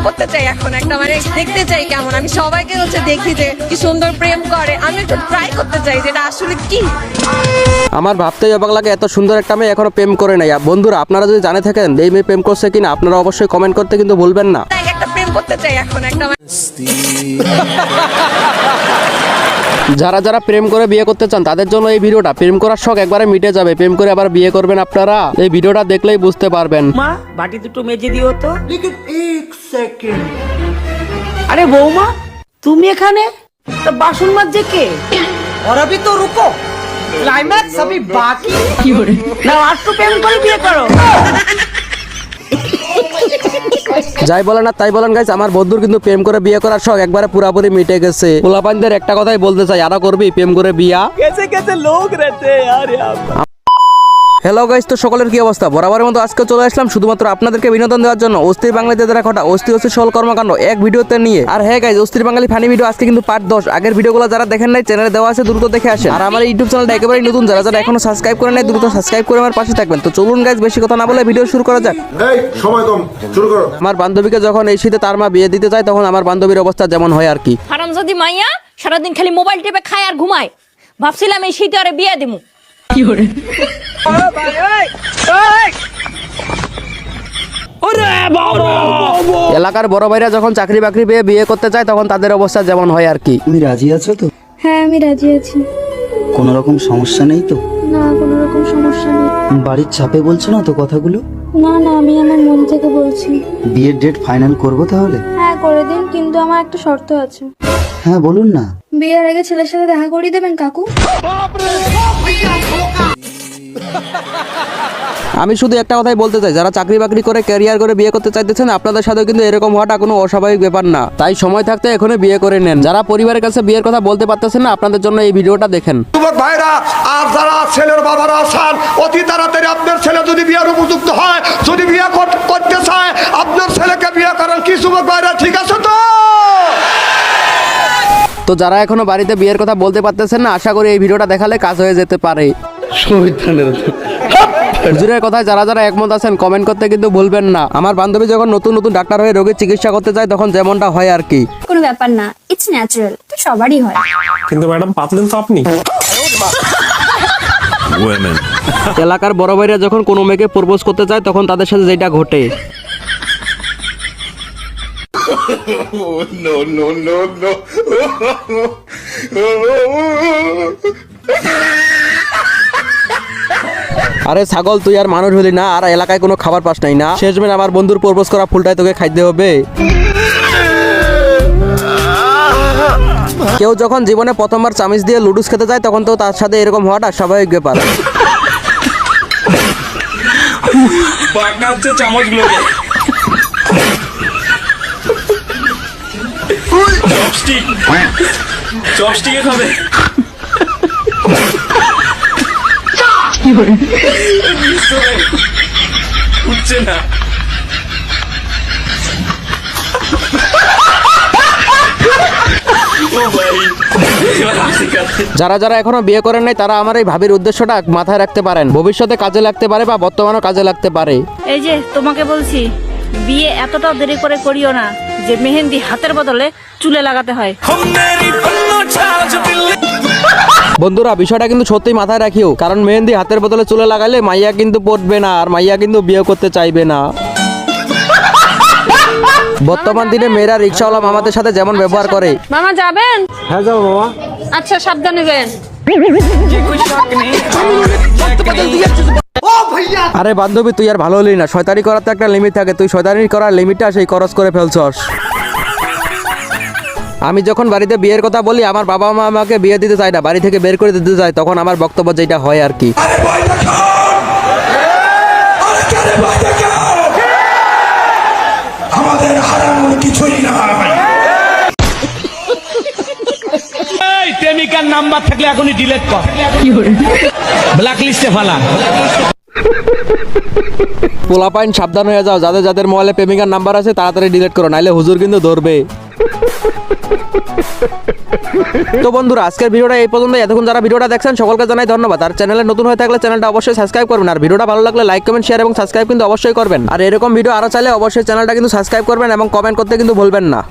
করতে চাই এখন একটা, মানে দেখতে চাই কেমন। আমি সবাইকে হচ্ছে দেখি যে কি সুন্দর প্রেম করে, আমি একটু ট্রাই করতে চাই যেটা আসলে কি। আমার ভাবতেই অবাক লাগে, এত সুন্দর একটা মেয়ে এখনো প্রেম করে নাই। বন্ধুরা আপনারা যদি জানে থাকেন এই মেয়ে প্রেম করছে কিনা, আপনারা অবশ্যই কমেন্ট করতে কিন্তু ভুলবেন না। তাই একটা প্রেম করতে চাই এখন একটা। যারা যারা প্রেম করে বিয়ে করতে চান তাদের জন্য এই ভিডিওটা। প্রেম করার শখ একবারে মিটে যাবে, প্রেম করে আবার বিয়ে করবেন আপনারা। এই ভিডিওটা দেখলেই বুঝতে পারবেন। মা বাটি দুটো মেজে দিও তো। লেকিন 1 সেকেন্ড। আরে বৌমা তুমি এখানে? তো বাসন মাজছে কে? और अभी तो रुको, क्लाइमैक्स अभी बाकी। না আর তো প্রেম করে বিয়ে করো। যাই বলেন আর তাই বলেন গাইস, আমার বন্ধুর কিন্তু প্রেম করে বিয়ে করার শখ একবারে পুরাপুরি মিটে গেছে। পোলাপানদের একটা কথাই বলতে চাই, আরো করবি প্রেম করে বিয়া। कैसे कैसे लोग रहते हैं यार यहाँ पे। হ্যালো গাইস, তো সকলের কি অবস্থা? বরাবরের মতো আজকে চলে আসলাম শুধুমাত্র আপনাদেরকে বিনোদন দেওয়ার জন্য অস্থির বাঙালিদের দ্বারা ঘটা অস্থির সকল কর্মকাণ্ড এক ভিডিওতে নিয়ে। আর হ্যাঁ গাইস, অস্থির বাঙালি ফানি ভিডিও আজকে কিন্তু পার্ট 10। আগের ভিডিওগুলো যারা দেখেন নাই চ্যানেলে দেওয়া আছে, দ্রুত দেখে আসেন। আর আমার ইউটিউব চ্যানেলটা একেবারেই নতুন, যারা যারা এখনো সাবস্ক্রাইব করে নাই দ্রুত সাবস্ক্রাইব করে আমার পাশে থাকবেন। তো চলুন গাইস বেশি কথা না বলে ভিডিও শুরু করা যাক। এই সময় কম, শুরু করো। আমার বান্ধবীকে যখন এই শীতে তার মা বিয়ে দিতে চায়, তখন আমার বান্ধবীর অবস্থা যেমন হয় আর কি। হারামজাদি মাইয়া সারাদিন খালি মোবাইল টেপে খায় আর ঘুমায়। ভাবছিলাম এই শীতে আরে বিয়ে দিমু। কি করে এলাকার বড় ভাইরা যখন চাকরি বাকরি পেয়ে বিয়ে করতে চায়, তখন তাদের অবস্থা যেমন হয় আর কি। তুমি রাজি আছো তো? হ্যাঁ আমি রাজি আছি। কোনো রকম সমস্যা নেই তো? না কোনো রকম সমস্যা নেই। বাড়ির চাপে বলছো না তো কথাগুলো? না না আমি আমার মন থেকে বলছি। বিয়ের ডেট ফাইনাল করবো তাহলে? হ্যাঁ করে দিন, কিন্তু আমার একটা শর্ত আছে। হ্যাঁ বলুন না। বিয়ের আগে ছেলের সাথে দেখা করিয়ে দেবেন কাকু। আমি শুধু একটা কথাই বলতে চাই, যারা চাকরি বাকরি করে ক্যারিয়ার করে বিয়ে করতে চাইতেছেন, আপনাদের সাথেও কিন্তু এরকম হওয়াটা কোনো অস্বাভাবিক ব্যাপার না। তাই সময় থাকতে এখনই বিয়ে করে নেন। যারা পরিবারের কাছে বিয়ের কথা বলতে পারতেছেন না, আপনাদের জন্য এই ভিডিওটা দেখেন। যুবক ভাইরা আর যারা ছেলের বাবারা আছেন, অতি তাড়াতাড়ি আপনার ছেলে যদি বিয়ের উপযুক্ত হয়, যদি বিয়ে করতে চায়, আপনার ছেলেকে বিয়ে করেন। কি যুবক ভাইরা ঠিক আছে তো? তো যারা এখনো বাড়িতে বিয়ের কথা বলতে পারতেছেন না, আশা করি এই ভিডিওটা দেখালে কাজ হয়ে যেতে পারে। হুজুরের কথায় যারা যারা একমত আছেন কমেন্ট করতে কিন্তু ভুলবেন না। আমার বান্ধবী যখন নতুন নতুন ডাক্তার হয়ে রোগীর চিকিৎসা করতে যায়, তখন যেমনটা হয় আর কি। কোনো ব্যাপার না, ইটস ন্যাচারাল, তো সবারই হয়। কিন্তু ম্যাডাম পাতলেন তো আপনি। এলাকার বড় ভাইরা যখন কোনো মেয়েকে প্রপোজ করতে চায়, তখন তাদের সাথে যেটা ঘটে। আরে ছাগল, তুই আর মানুষ হলি না, আর এলাকায় কোনো খাবার পাস নাই না? শেষমেশ আমার বন্ধুর প্রপোজ করা ফুলটাই তোকে খাইতে হবে। কেউ যখন জীবনে প্রথমবার চামিচ দিয়ে লুডুস খেতে যায়, তখন তো তার সাথে এরকম হওয়াটা স্বাভাবিক ব্যাপার। চপস্টিকে খাবে। উঠছে না। যারা যারা এখনো বিয়ে করেন নাই, তারা আমার এই ভাবির উদ্দেশ্যটা মাথায় রাখতে পারেন। ভবিষ্যতে কাজে লাগতে পারে বা বর্তমানেও কাজে লাগতে পারে। এই যে তোমাকে বলছি বিয়ে এতটাও দেরি করে করিও না যে মেহেন্দি হাতের বদলে চুলে লাগাতে হয়। বন্ধুরা বিষয়টা কিন্তু সত্যি মাথায় রাখিও, কারণ মেহেন্দি হাতের বদলে চুলে লাগালে মাইয়া কিন্তু পড়বে না, আর মাইয়া কিন্তু বিয়ে করতে চাইবে না। বর্তমান দিনে মেয়েরা রিক্সাওয়ালা মামাদের সাথে যেমন ব্যবহার করে। মামা যাবেন? হ্যাঁ যাও বাবা। আচ্ছা সাবধানে যাবেন। আরে বান্ধবী, তুই আর ভালো হলি না। শয়তানি করার তো একটা লিমিট থাকে, তুই শয়তানি করার লিমিটটা সেই খরচ করে ফেলছস। আমি যখন বাড়িতে বিয়ের কথা বলি, আমার বাবা মা আমাকে বিয়ে দিতে চায় না, বাড়ি থেকে বের করে দিতে চায়, তখন আমার বক্তব্য যেটা হয় আর কি। আমাদের হারানোর কিছুই না। প্রেমিকার নাম্বার থাকলে এখনই ডিলিট কর, ব্ল্যাক লিস্টে ফেলা। পোলাপাইন সাবধান হয়ে যাও, যাদের যাদের মোবাইলে প্রেমিকার নাম্বার আছে তাড়াতাড়ি ডিলিট করো, নাইলে হুজুর কিন্তু ধরবে। তো বন্ধুরা আজকের ভিডিওটা এই পর্যন্ত। এতক্ষণ যারা ভিডিওটা দেখছেন সকলকে জানাই ধন্যবাদ। আর চ্যানেলে নতুন হয়ে থাকলে চ্যানেলটা অবশ্যই সাবস্ক্রাইব করবেন। আর ভিডিওটা ভালো লাগলে লাইক কমেন্ট শেয়ার এবং সাবস্ক্রাইব কিন্তু অবশ্যই করবেন। আর এরকম ভিডিও আরো চাইলে অবশ্যই চ্যানেলটা কিন্তু সাবস্ক্রাইব করবেন এবং কমেন্ট করতে কিন্তু ভুলবেন না।